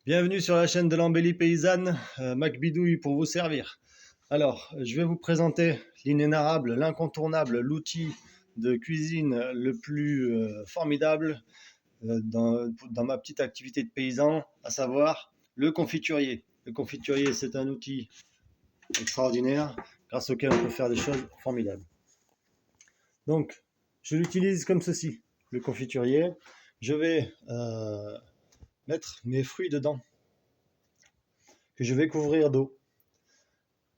Bienvenue sur la chaîne de l'embellie paysanne, Mac Bidouille pour vous servir. Alors, je vais vous présenter l'inénarrable, l'incontournable, l'outil de cuisine le plus formidable dans ma petite activité de paysan, à savoir le confiturier. Le confiturier, c'est un outil extraordinaire grâce auquel on peut faire des choses formidables. Donc, je l'utilise comme ceci, le confiturier. Je vais mettre mes fruits dedans, que je vais couvrir d'eau.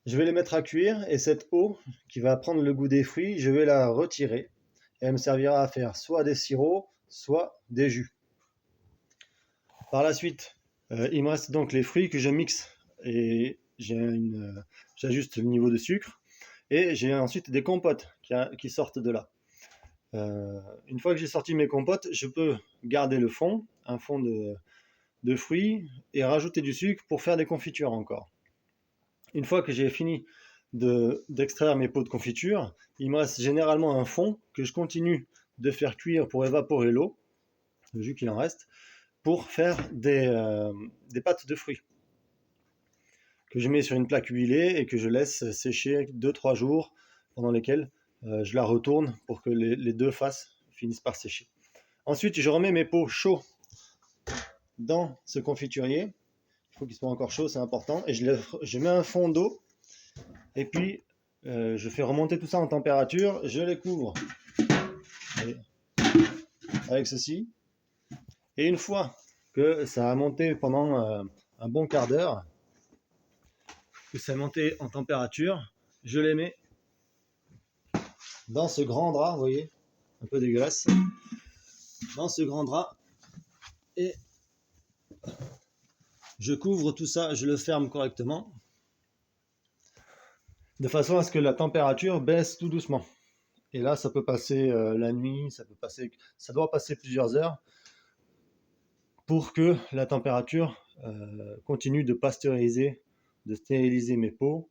Je vais les mettre à cuire et cette eau qui va prendre le goût des fruits, je vais la retirer et elle me servira à faire soit des sirops, soit des jus. Par la suite, il me reste donc les fruits que je mixe et j'ajuste le niveau de sucre et j'ai ensuite des compotes qui sortent de là. Une fois que j'ai sorti mes compotes, je peux garder le fond, un fond de fruits et rajouter du sucre pour faire des confitures encore. Une fois que j'ai fini d'extraire mes pots de confiture, il me reste généralement un fond que je continue de faire cuire pour évaporer l'eau, le jus qu'il en reste, pour faire des pâtes de fruits que je mets sur une plaque huilée et que je laisse sécher 2-3 jours pendant lesquels je la retourne pour que les deux faces finissent par sécher. Ensuite, je remets mes pots chauds dans ce confiturier. Il faut qu'ils soient encore chauds, c'est important. Et je mets un fond d'eau et puis je fais remonter tout ça en température. Je les couvre avec ceci. Et une fois que ça a monté pendant un bon quart d'heure, que ça a monté en température, je les mets dans ce grand drap, vous voyez, un peu dégueulasse, dans ce grand drap, et je couvre tout ça, je le ferme correctement, de façon à ce que la température baisse tout doucement. Et là, ça peut passer la nuit, ça doit passer plusieurs heures pour que la température continue de pasteuriser, de stériliser mes pots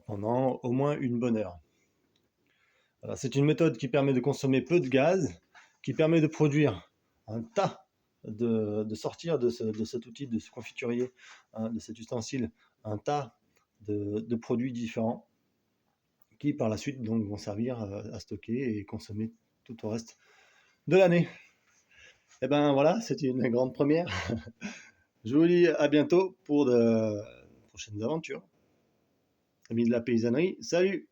pendant au moins une bonne heure. Voilà, c'est une méthode qui permet de consommer peu de gaz, qui permet de produire un tas, de sortir de cet outil, de ce confiturier, de cet ustensile, un tas de produits différents qui par la suite donc, vont servir à stocker et consommer tout au reste de l'année. Et ben voilà, c'était une grande première. Je vous dis à bientôt pour de prochaines aventures. Amis de la paysannerie, salut!